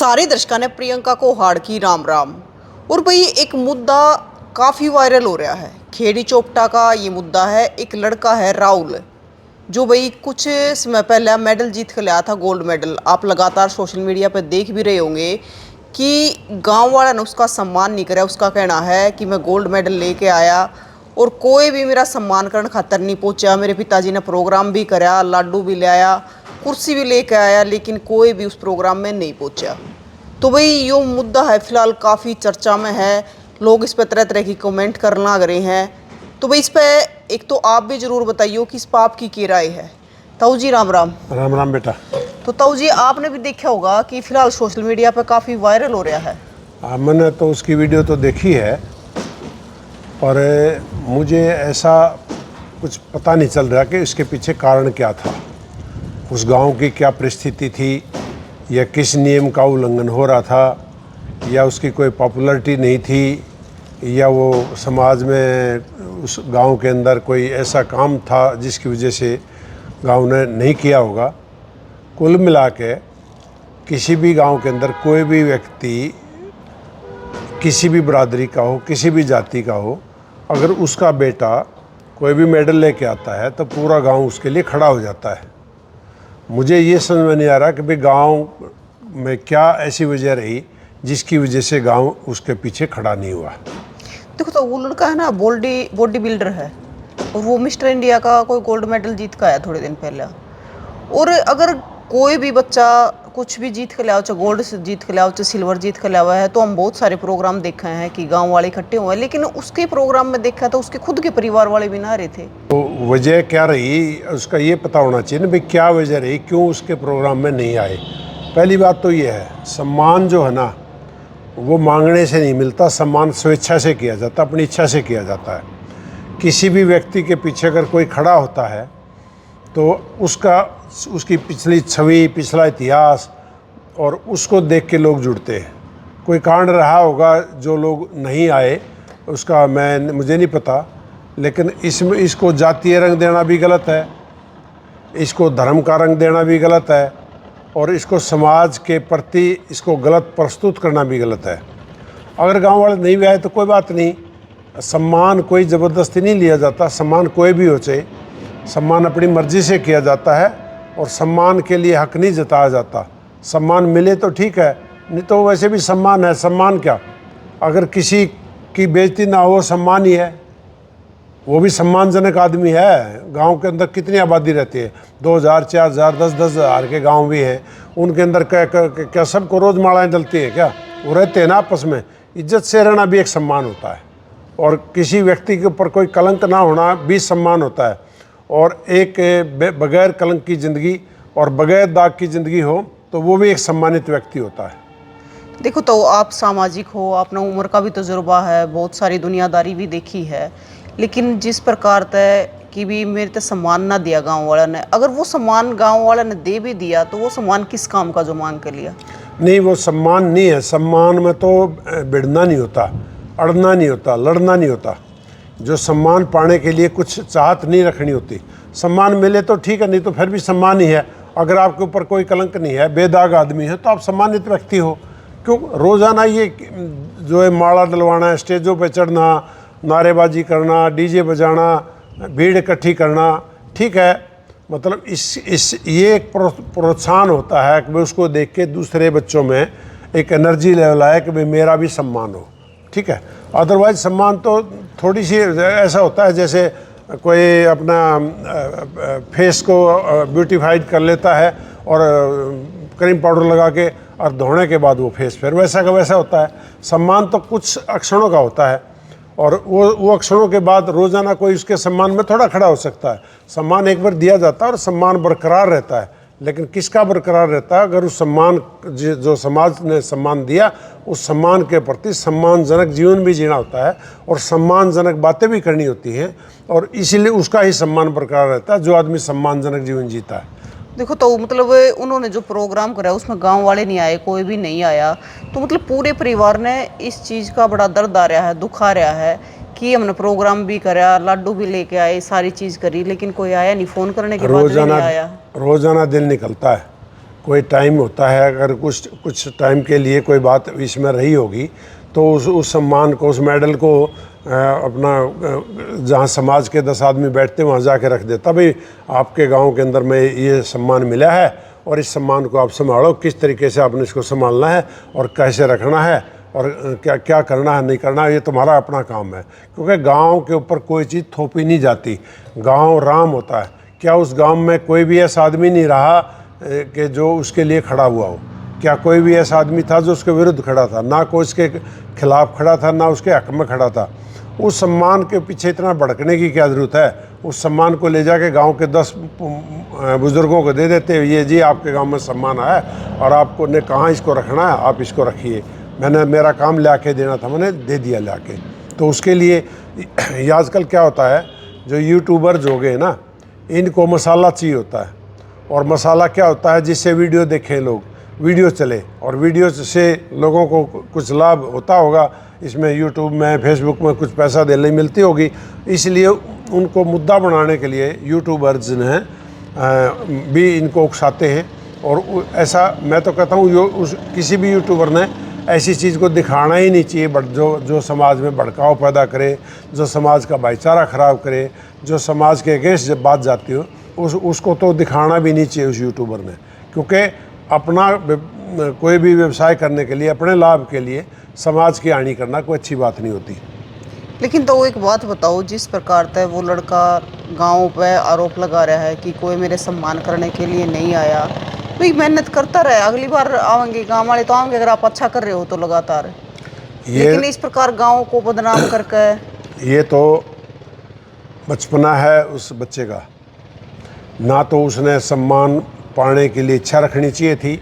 सारे दर्शकों ने प्रियंका को हाड़ की राम राम। और भाई एक मुद्दा काफ़ी वायरल हो रहा है, खेड़ी चोपटा का ये मुद्दा है। एक लड़का है राहुल, जो भाई कुछ समय पहले मेडल जीत कर लाया था, गोल्ड मेडल। आप लगातार सोशल मीडिया पर देख भी रहे होंगे कि गांव वाला ने उसका सम्मान नहीं करा। उसका कहना है कि मैं गोल्ड मेडल लेके आया और कोई भी मेरा सम्मान करने खातर नहीं पहुंचा। मेरे पिताजी ने प्रोग्राम भी कराया, लाडू भी ले आया, कुर्सी भी लेके आया, लेकिन कोई भी उस प्रोग्राम में नहीं पहुंचा। तो भाई यो मुद्दा है, फिलहाल काफ़ी चर्चा में है। लोग इस पर तरह तरह की कमेंट करने लग रहे हैं। तो भाई इस पर एक तो आप भी ज़रूर बताइए कि इस पर आपकी क्या राय है। ताऊ जी राम राम। राम राम बेटा। तो ताऊ जी आपने भी देखा होगा कि फिलहाल सोशल मीडिया पर काफ़ी वायरल हो रहा है। मैंने तो उसकी वीडियो तो देखी है, और मुझे ऐसा कुछ पता नहीं चल रहा कि इसके पीछे कारण क्या था, उस गांव की क्या परिस्थिति थी, या किस नियम का उल्लंघन हो रहा था, या उसकी कोई पॉपुलैरिटी नहीं थी, या वो समाज में उस गांव के अंदर कोई ऐसा काम था जिसकी वजह से गांव ने नहीं किया होगा। कुल मिला के किसी भी गांव के अंदर कोई भी व्यक्ति किसी भी बरादरी का हो, किसी भी जाति का हो, अगर उसका बेटा कोई भी मेडल लेके आता है तो पूरा गांव उसके लिए खड़ा हो जाता है। मुझे ये समझ में नहीं आ रहा कि भाई गांव में क्या ऐसी वजह रही जिसकी वजह से गांव उसके पीछे खड़ा नहीं हुआ। देखो, तो वो लड़का है ना, बॉडी बिल्डर है, और वो मिस्टर इंडिया का कोई गोल्ड मेडल जीत का आया थोड़े दिन पहले। और अगर कोई भी बच्चा कुछ भी जीत के लाओ, चाहे गोल्ड जीत के लाओ, चाहे सिल्वर जीत के लावा है, तो हम बहुत सारे प्रोग्राम देखे हैं कि गांव वाले इकट्ठे हुए हैं, लेकिन उसके प्रोग्राम में देखा तो उसके खुद के परिवार वाले भी ना रहे थे। तो वजह क्या रही उसका ये पता होना चाहिए ना भाई, क्या वजह रही, क्यों उसके प्रोग्राम में नहीं आए। पहली बात तो ये है, सम्मान जो है ना वो मांगने से नहीं मिलता, सम्मान स्वेच्छा से किया जाता, अपनी इच्छा से किया जाता है। किसी भी व्यक्ति के पीछे अगर कोई खड़ा होता है तो उसकी पिछली छवि, पिछला इतिहास और उसको देख के लोग जुड़ते हैं। कोई कांड रहा होगा जो लोग नहीं आए, उसका मुझे नहीं पता, लेकिन इसमें इसको जातीय रंग देना भी गलत है, इसको धर्म का रंग देना भी गलत है, और इसको समाज के प्रति इसको गलत प्रस्तुत करना भी गलत है। अगर गांव वाले नहीं भी आए तो कोई बात नहीं, सम्मान कोई ज़बरदस्ती नहीं लिया जाता, सम्मान कोई भी हो चाहे, सम्मान अपनी मर्ज़ी से किया जाता है, और सम्मान के लिए हक नहीं जताया जाता। सम्मान मिले तो ठीक है, नहीं तो वैसे भी सम्मान है। सम्मान क्या, अगर किसी की बेइज्जती ना हो सम्मान ही है, वो भी सम्मानजनक आदमी है। गांव के अंदर कितनी आबादी रहती है, 2000, 4000, 10,000 के गांव भी हैं, उनके अंदर क्या सबको रोज़ मालाएँ डलती हैं क्या? वो रहते हैं ना आपस में। इज्जत से रहना भी एक सम्मान होता है, और किसी व्यक्ति के ऊपर कोई कलंक ना होना भी सम्मान होता है। और एक बगैर कलंक की ज़िंदगी और बगैर दाग की ज़िंदगी हो तो वो भी एक सम्मानित व्यक्ति होता है। देखो, तो आप सामाजिक हो, अपना उम्र का भी तजुर्बा है, बहुत सारी दुनियादारी भी देखी है, लेकिन जिस प्रकार तय कि भी मेरे तो सम्मान ना दिया गांव वाला ने, अगर वो सम्मान गांव वाला ने दे भी दिया तो वो सम्मान किस काम का जो मांग के लिया? नहीं, वो सम्मान नहीं है। सम्मान में तो भिड़ना नहीं होता, अड़ना नहीं होता, लड़ना नहीं होता। जो सम्मान पाने के लिए कुछ चाहत नहीं रखनी होती। सम्मान मिले तो ठीक है, नहीं तो फिर भी सम्मान ही है। अगर आपके ऊपर कोई कलंक नहीं है, बेदाग आदमी है, तो आप सम्मानित व्यक्ति हो। क्यों रोज़ाना ये जो है माला डलवाना, स्टेजों पे चढ़ना, नारेबाजी करना, डीजे बजाना, भीड़ इकट्ठी करना, ठीक है, मतलब ये एक प्रोत्साहन होता है कि भाई उसको देख के दूसरे बच्चों में एक एनर्जी लेवल आए कि भाई मेरा भी सम्मान हो, ठीक है। अदरवाइज सम्मान तो थोड़ी सी ऐसा होता है जैसे कोई अपना फेस को ब्यूटीफाइड कर लेता है और क्रीम पाउडर लगा के, और धोने के बाद वो फेस फिर वैसा का वैसा होता है। सम्मान तो कुछ अक्षणों का होता है, और वो अक्षरों के बाद रोज़ाना कोई उसके सम्मान में थोड़ा खड़ा हो सकता है। सम्मान एक बार दिया जाता है और सम्मान बरकरार रहता है, लेकिन किसका बरकरार रहता है? अगर उस सम्मान जो समाज ने सम्मान दिया, उस सम्मान के प्रति सम्मानजनक जीवन भी जीना होता है, और सम्मानजनक बातें भी करनी होती हैं, और इसीलिए उसका ही सम्मान बरकरार रहता है जो आदमी सम्मानजनक जीवन जीता है। देखो, तो मतलब उन्होंने जो प्रोग्राम कराया उसमें गांव वाले नहीं आए, कोई भी नहीं आया, तो मतलब पूरे परिवार ने इस चीज़ का बड़ा दर्द आ रहा है, दुख आ रहा है कि हमने प्रोग्राम भी करा, लाडू भी लेके आए, सारी चीज़ करी, लेकिन कोई आया नहीं, फ़ोन करने के बाद भी नहीं आया। रोज़ाना दिन निकलता है, कोई टाइम होता है, अगर कुछ टाइम के लिए कोई बात इसमें रही होगी तो उस सम्मान को, उस मेडल को अपना जहाँ समाज के 10 आदमी बैठते वहाँ जाके रख देता, भाई आपके गांव के अंदर में ये सम्मान मिला है और इस सम्मान को आप संभालो, किस तरीके से आपने इसको संभालना है और कैसे रखना है और क्या क्या करना है नहीं करना है, ये तुम्हारा अपना काम है। क्योंकि गांव के ऊपर कोई चीज़ थोपी नहीं जाती, गांव राम होता है। क्या उस गांव में कोई भी ऐसा आदमी नहीं रहा कि जो उसके लिए खड़ा हुआ हो? क्या कोई भी ऐसा आदमी था जो उसके विरुद्ध खड़ा था? ना कोई उसके खिलाफ खड़ा था, ना उसके हक में खड़ा था। उस सम्मान के पीछे इतना भड़कने की क्या ज़रूरत है? उस सम्मान को ले जाके गांव के 10 बुज़ुर्गों को दे देते, ये जी आपके गांव में सम्मान आया और आपको ने कहाँ इसको रखना है, आप इसको रखिए। मेरा काम ला के देना था, मैंने दे दिया ला के। तो उसके लिए ये आजकल क्या होता है, जो यूट्यूबर्स हो गए ना, इनको मसाला चाहिए होता है। और मसाला क्या होता है? जिससे वीडियो देखें लोग, वीडियो चले, और वीडियो से लोगों को कुछ लाभ होता होगा, इसमें यूट्यूब में फेसबुक में कुछ पैसा देने मिलती होगी, इसलिए उनको मुद्दा बनाने के लिए यूट्यूबर्स ने भी इनको उकसाते हैं। और ऐसा मैं तो कहता हूँ किसी भी यूट्यूबर ने ऐसी चीज़ को दिखाना ही नहीं चाहिए जो समाज में भड़काव पैदा करे, जो समाज का भाईचारा ख़राब करे, जो समाज के अगेंस्ट जब बात जाती हो उसको तो दिखाना भी नहीं चाहिए उस यूट्यूबर ने। क्योंकि अपना कोई भी व्यवसाय करने के लिए, अपने लाभ के लिए समाज की हानि करना कोई अच्छी बात नहीं होती। लेकिन तो एक बात बताओ, जिस प्रकार से वो लड़का गांव पे आरोप लगा रहा है कि कोई मेरे सम्मान करने के लिए नहीं आया, भाई मेहनत करता रहे, अगली बार आएंगे, गांव वाले तो आएंगे अगर आप अच्छा कर रहे हो तो लगातार। लेकिन इस प्रकार गांव को बदनाम करके, ये तो बचपना है उस बच्चे का। ना तो उसने सम्मान पाने के लिए इच्छा रखनी चाहिए थी,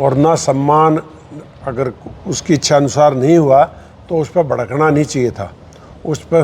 और ना सम्मान अगर उसकी इच्छा अनुसार नहीं हुआ तो उस पर भड़कना नहीं चाहिए था। उस पर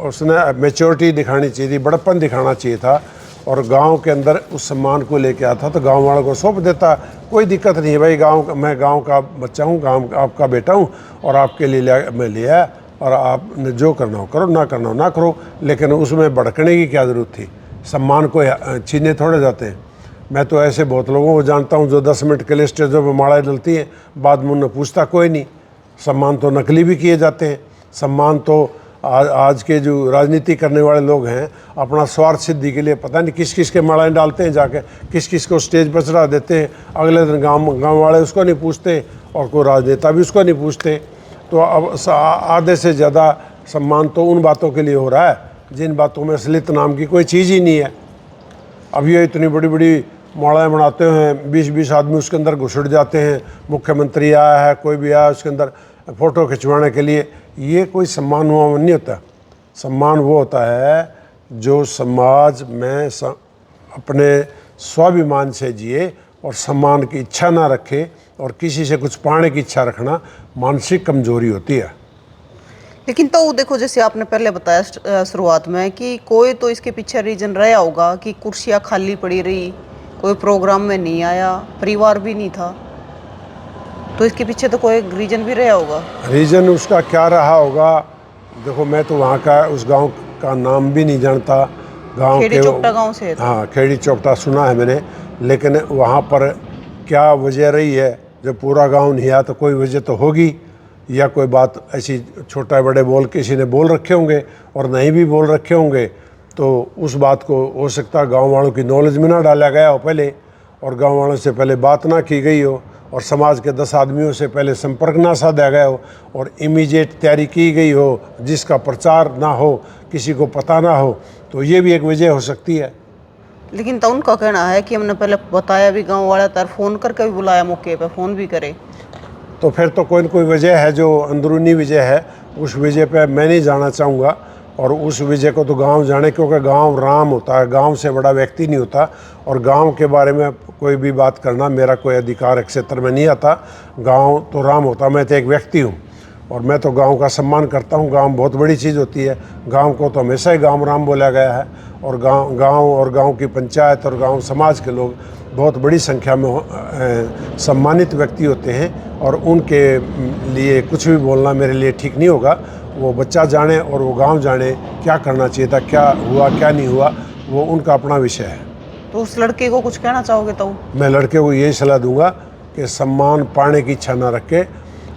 उसने मैच्योरिटी दिखानी चाहिए थी, बड़प्पन दिखाना चाहिए था, और गांव के अंदर उस सम्मान को लेके आता तो गांव वालों को सौंप देता। कोई दिक्कत नहीं है भाई, मैं गांव का बच्चा हूं, गांव आपका बेटा हूं, और आपके लिए मैं लिया, और आपने जो करना हो करो, ना करना हो ना करो। लेकिन उसमें भड़कने की क्या ज़रूरत थी? सम्मान को छीने थोड़े जाते हैं। मैं तो ऐसे बहुत लोगों को जानता हूं जो 10 मिनट के लिए स्टेजों पर माड़ाएं डलती हैं, बाद में उन्हें पूछता कोई नहीं। सम्मान तो नकली भी किए जाते हैं। सम्मान तो आज के जो राजनीति करने वाले लोग हैं, अपना स्वार्थ सिद्धि के लिए पता नहीं किस किस के माड़ाएं डालते हैं, जाके किस किस को स्टेज पर चढ़ा देते हैं। अगले दिन गाँव वाले उसको नहीं पूछते, और कोई राजनेता भी उसको नहीं पूछते। तो अब आधे से ज़्यादा सम्मान तो उन बातों के लिए हो रहा है जिन बातों में असलियत नाम की कोई चीज़ ही नहीं है। अब ये इतनी बड़ी बड़ी माड़ाएं बनाते हैं, 20-20 आदमी उसके अंदर घुसड़ जाते हैं। मुख्यमंत्री आया है, कोई भी आया, उसके अंदर फ़ोटो खिंचवाने के लिए। ये कोई सम्मान हुआ नहीं होता। सम्मान वो होता है जो समाज में अपने स्वाभिमान से जिए और सम्मान की इच्छा ना रखे, और किसी से कुछ पाने की इच्छा रखना मानसिक कमजोरी होती है। लेकिन तो देखो, जैसे आपने पहले बताया शुरुआत में कि कोई तो इसके पीछे रीजन रहा होगा कि कुर्सियाँ खाली पड़ी रही, कोई प्रोग्राम में नहीं आया, परिवार भी नहीं था, तो इसके पीछे तो कोई रीजन भी रहा होगा। रीजन उसका क्या रहा होगा? देखो, मैं तो वहाँ का उस गांव का नाम भी नहीं जानता। गांव खेड़ी चोपटा गांव से है तो। हाँ, खेड़ी चोपटा सुना है मैंने, लेकिन वहाँ पर क्या वजह रही है? जब पूरा गांव नहीं आया तो कोई वजह तो होगी, या कोई बात ऐसी छोटा बड़े बोल किसी ने बोल रखे होंगे, और नहीं भी बोल रखे होंगे तो उस बात को हो सकता है गाँव वालों की नॉलेज में ना डाला गया हो पहले, और गाँव वालों से पहले बात ना की गई हो, और समाज के 10 आदमियों से पहले संपर्क ना साधा गया हो, और इमीडिएट तैयारी की गई हो जिसका प्रचार ना हो, किसी को पता ना हो, तो ये भी एक वजह हो सकती है। लेकिन तो उनका कहना है कि हमने पहले बताया भी, गांव वाला तर फ़ोन करके भी बुलाया, मौके पे फ़ोन भी करे। तो फिर तो कोई न कोई वजह है जो अंदरूनी वजह है। उस वजह पे मैं नहीं जाना चाहूँगा, और उस वजह को तो गांव जाने, क्योंकि गांव राम होता है, गांव से बड़ा व्यक्ति नहीं होता। और गांव के बारे में कोई भी बात करना मेरा कोई अधिकार क्षेत्र में नहीं आता। गांव तो राम होता, मैं तो एक व्यक्ति हूँ, और मैं तो गांव का सम्मान करता हूँ। गांव बहुत बड़ी चीज़ होती है। गांव को तो हमेशा ही गांव राम बोला गया है, और गांव की पंचायत और गांव समाज के लोग बहुत बड़ी संख्या में सम्मानित व्यक्ति होते हैं, और उनके लिए कुछ भी बोलना मेरे लिए ठीक नहीं होगा। वो बच्चा जाने और वो गांव जाने क्या करना चाहिए था, क्या हुआ क्या नहीं हुआ, वो उनका अपना विषय है। तो उस लड़के को कुछ कहना चाहोगे तो? मैं लड़के को यही सलाह दूंगा कि सम्मान पाने की इच्छा ना रखे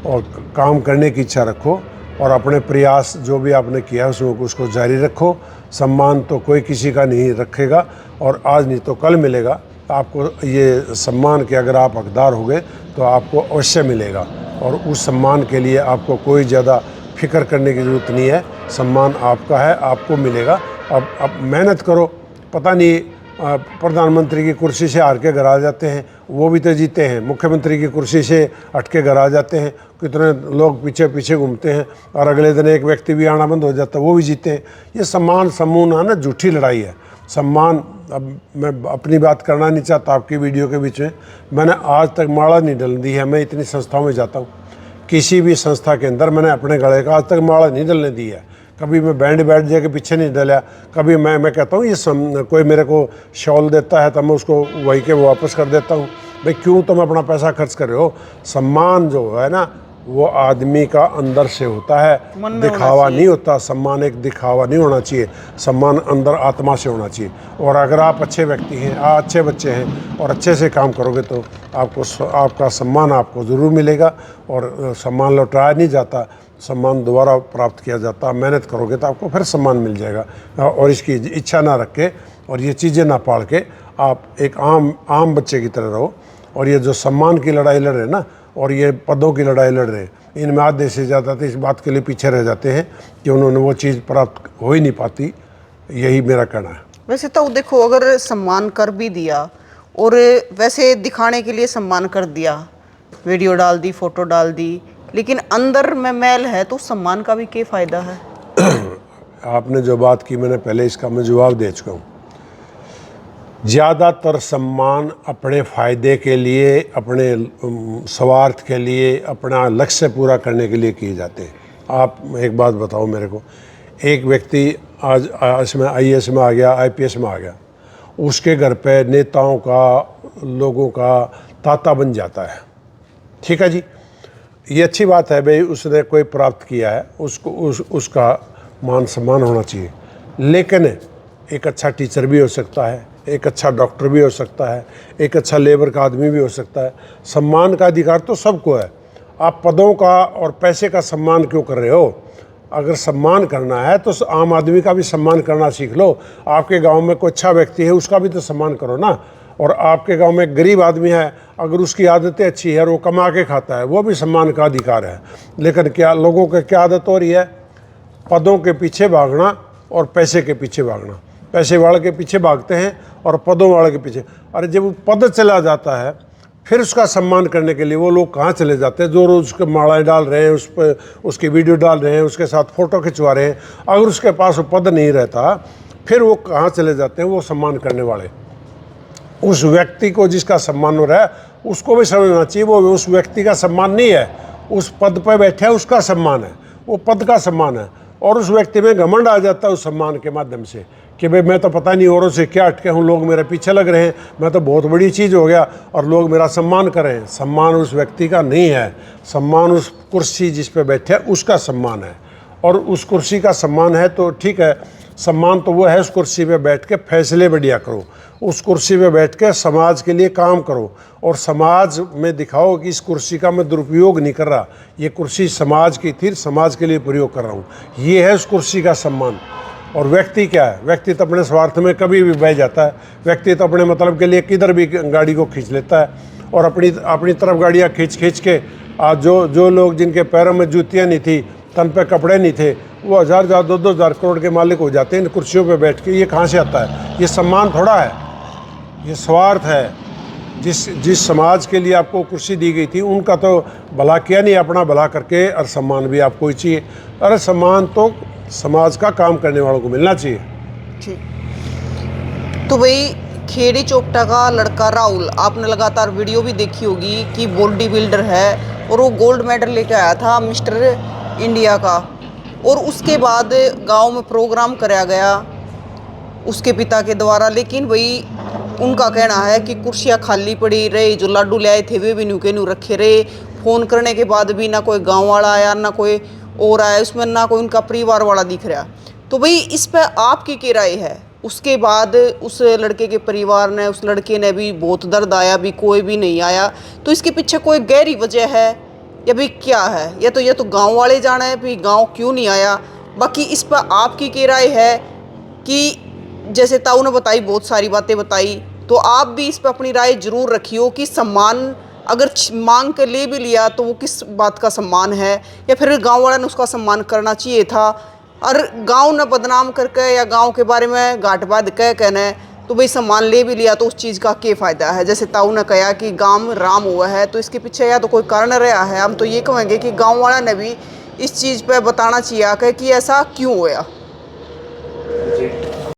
और काम करने की इच्छा रखो, और अपने प्रयास जो भी आपने किया उसमें उसको जारी रखो। सम्मान तो कोई किसी का नहीं रखेगा, और आज नहीं तो कल मिलेगा आपको। ये सम्मान के अगर आप हकदार हो गए तो आपको अवश्य मिलेगा, और उस सम्मान के लिए आपको कोई ज़्यादा फिक्र करने की ज़रूरत नहीं है। सम्मान आपका है, आपको मिलेगा। अब मेहनत करो। पता नहीं प्रधानमंत्री की कुर्सी से हार के घर आ जाते हैं, वो भी तो जीते हैं। मुख्यमंत्री की कुर्सी से हट के घर आ जाते हैं, कितने लोग पीछे पीछे घूमते हैं, और अगले दिन एक व्यक्ति भी आना बंद हो जाता है, वो भी जीते हैं। ये सम्मान समूह है ना, झूठी लड़ाई है। सम्मान, अब मैं अपनी बात करना नहीं चाहता आपकी वीडियो के बीच में, मैंने आज तक माला नहीं डल दी है। मैं इतनी संस्थाओं में जाता हूँ, किसी भी संस्था के अंदर मैंने अपने गले का आज तक माला नहीं डलने दी है। कभी मैं बैंड बैठ जाके पीछे नहीं डला। कभी मैं कहता हूँ ये कोई मेरे को शॉल देता है तो मैं उसको वही के वापस कर देता हूँ। भाई क्यों तुम अपना पैसा खर्च कर रहे हो? सम्मान जो है ना, वो आदमी का अंदर से होता है, दिखावा नहीं होता। सम्मान एक दिखावा नहीं होना चाहिए, सम्मान अंदर आत्मा से होना चाहिए। और अगर आप अच्छे व्यक्ति हैं, अच्छे बच्चे हैं और अच्छे से काम करोगे तो आपका सम्मान आपको ज़रूर मिलेगा। और सम्मान लौटाया नहीं जाता, सम्मान दोबारा प्राप्त किया जाता। मेहनत करोगे तो आपको फिर सम्मान मिल जाएगा। और इसकी इच्छा ना रख के और ये चीज़ें ना पाल के आप एक आम बच्चे की तरह रहो। और ये जो सम्मान की लड़ाई लड़ रहे हैं ना, और ये पदों की लड़ाई लड़ रहे हैं, इनमें आधे से ज़्यादा तो इस बात के लिए पीछे रह जाते हैं कि उन्होंने वो चीज़ प्राप्त हो ही नहीं पाती। यही मेरा कहना है। वैसे तो देखो, अगर सम्मान कर भी दिया और वैसे दिखाने के लिए सम्मान कर दिया, वीडियो डाल दी, फोटो डाल दी, लेकिन अंदर में मैल है, तो सम्मान का भी क्या फ़ायदा है? आपने जो बात की, मैंने पहले इसका मैं जवाब दे चुका हूँ। ज़्यादातर सम्मान अपने फ़ायदे के लिए, अपने स्वार्थ के लिए, अपना लक्ष्य पूरा करने के लिए किए जाते हैं। आप एक बात बताओ मेरे को, एक व्यक्ति आज इसमें IAS में आ गया, IPS में आ गया, उसके घर पे नेताओं का, लोगों का ताता बन जाता है। ठीक है जी, ये अच्छी बात है भाई, उसने कोई प्राप्त किया है, उसका मान सम्मान होना चाहिए। लेकिन एक अच्छा टीचर भी हो सकता है, एक अच्छा डॉक्टर भी हो सकता है, एक अच्छा लेबर का आदमी भी हो सकता है। सम्मान का अधिकार तो सबको है। आप पदों का और पैसे का सम्मान क्यों कर रहे हो? अगर सम्मान करना है तो आम आदमी का भी सम्मान करना सीख लो। आपके गांव में कोई अच्छा व्यक्ति है, उसका भी तो सम्मान करो ना। और आपके गांव में एक गरीब आदमी है, अगर उसकी आदतें अच्छी है और वो कमा के खाता है, वो भी सम्मान का अधिकार है। लेकिन क्या लोगों की क्या आदत हो रही है? पदों के पीछे भागना और पैसे के पीछे भागना। पैसे वाले के पीछे भागते हैं और पदों वाले के पीछे। अरे जब वो पद चला जाता है, फिर उसका सम्मान करने के लिए वो लोग कहाँ चले जाते हैं? जो रोज़ उसके मालाएँ डाल रहे हैं, उस पर उसकी वीडियो डाल रहे हैं, उसके साथ फ़ोटो खिंचवा रहे हैं। अगर उसके पास वो पद नहीं रहता, फिर वो कहाँ चले जाते हैं? वो सम्मान करने वाले। उस व्यक्ति को जिसका सम्मान हो रहा है, उसको भी समझना चाहिए वो उस व्यक्ति का सम्मान नहीं है, उस पद पर बैठा है उसका सम्मान है, वो पद का सम्मान है। और उस व्यक्ति में घमंड आ जाता है उस सम्मान के माध्यम से कि भाई मैं तो पता नहीं औरों से क्या अटके हूँ, लोग मेरे पीछे लग रहे हैं, मैं तो बहुत बड़ी चीज़ हो गया और लोग मेरा सम्मान कर रहे हैं। सम्मान उस व्यक्ति का नहीं है, सम्मान उस कुर्सी जिस पे बैठे उसका सम्मान है। और उस कुर्सी का सम्मान है तो ठीक है, सम्मान तो वो है उस कुर्सी पे बैठ के फैसले बढ़िया करो, उस कुर्सी पे बैठ के समाज के लिए काम करो और समाज में दिखाओ कि इस कुर्सी का मैं दुरुपयोग नहीं कर रहा, ये कुर्सी समाज की थी, समाज के लिए प्रयोग कर रहा हूँ। ये है उस कुर्सी का सम्मान। और व्यक्ति क्या है? व्यक्ति तो अपने स्वार्थ में कभी भी बह जाता है। व्यक्ति तो अपने मतलब के लिए किधर भी गाड़ी को खींच लेता है और अपनी तरफ गाड़ियाँ खींच के आज जो लोग जिनके पैरों में जूतियाँ नहीं थी, तन पे कपड़े नहीं थे, वो 1000 2,000 करोड़ के मालिक हो जाते हैं इन कुर्सियों पे बैठ के। ये कहाँ से आता है? ये सम्मान थोड़ा है, ये स्वार्थ है। जिस समाज के लिए आपको कुर्सी दी गई थी उनका तो भला किया नहीं, अपना भला करके, और सम्मान भी आपको ही चाहिए। अरे सम्मान तो समाज का काम करने वालों को मिलना चाहिए। ठीक। तो भाई खेड़ी चोपटा का लड़का राहुल, आपने लगातार वीडियो भी देखी होगी कि बॉडी बिल्डर है और वो गोल्ड मेडल लेके आया था मिस्टर इंडिया का। और उसके बाद गांव में प्रोग्राम कराया गया उसके पिता के द्वारा, लेकिन वही उनका कहना है कि कुर्सियाँ खाली पड़ी रही, जो लाडू ले आए थे वे भी न्यू के न्यू रखे रहे। फ़ोन करने के बाद भी ना कोई गांव वाला आया, ना कोई और आया, उसमें ना कोई उनका परिवार वाला दिख रहा। तो भाई इस पर आपकी क्या राय है? उसके बाद उस लड़के के परिवार ने, उस लड़के ने भी बहुत दर्द आया, भी कोई भी नहीं आया। तो इसके पीछे कोई गहरी वजह है या भी क्या है? ये तो गांव वाले जाने हैं भी गांव क्यों नहीं आया। बाकी इस पर आपकी क्या राय है कि जैसे ताऊ ने बताई, बहुत सारी बातें बताई, तो आप भी इस पर अपनी राय जरूर रखियो कि सम्मान अगर मांग के ले भी लिया तो वो किस बात का सम्मान है, या फिर गांव वालों ने उसका सम्मान करना चाहिए था। और गांव न बदनाम करके या गांव के बारे में घाट बात कह कहने तो भाई सम्मान ले भी लिया तो उस चीज़ का क्या फ़ायदा है। जैसे ताऊ ने कहा कि गांव राम हुआ है, तो इसके पीछे या तो कोई कारण रहा है। हम तो ये कहेंगे कि गांव वाला ने भी इस चीज़ पे बताना चाहिए कि ऐसा क्यों हुआ।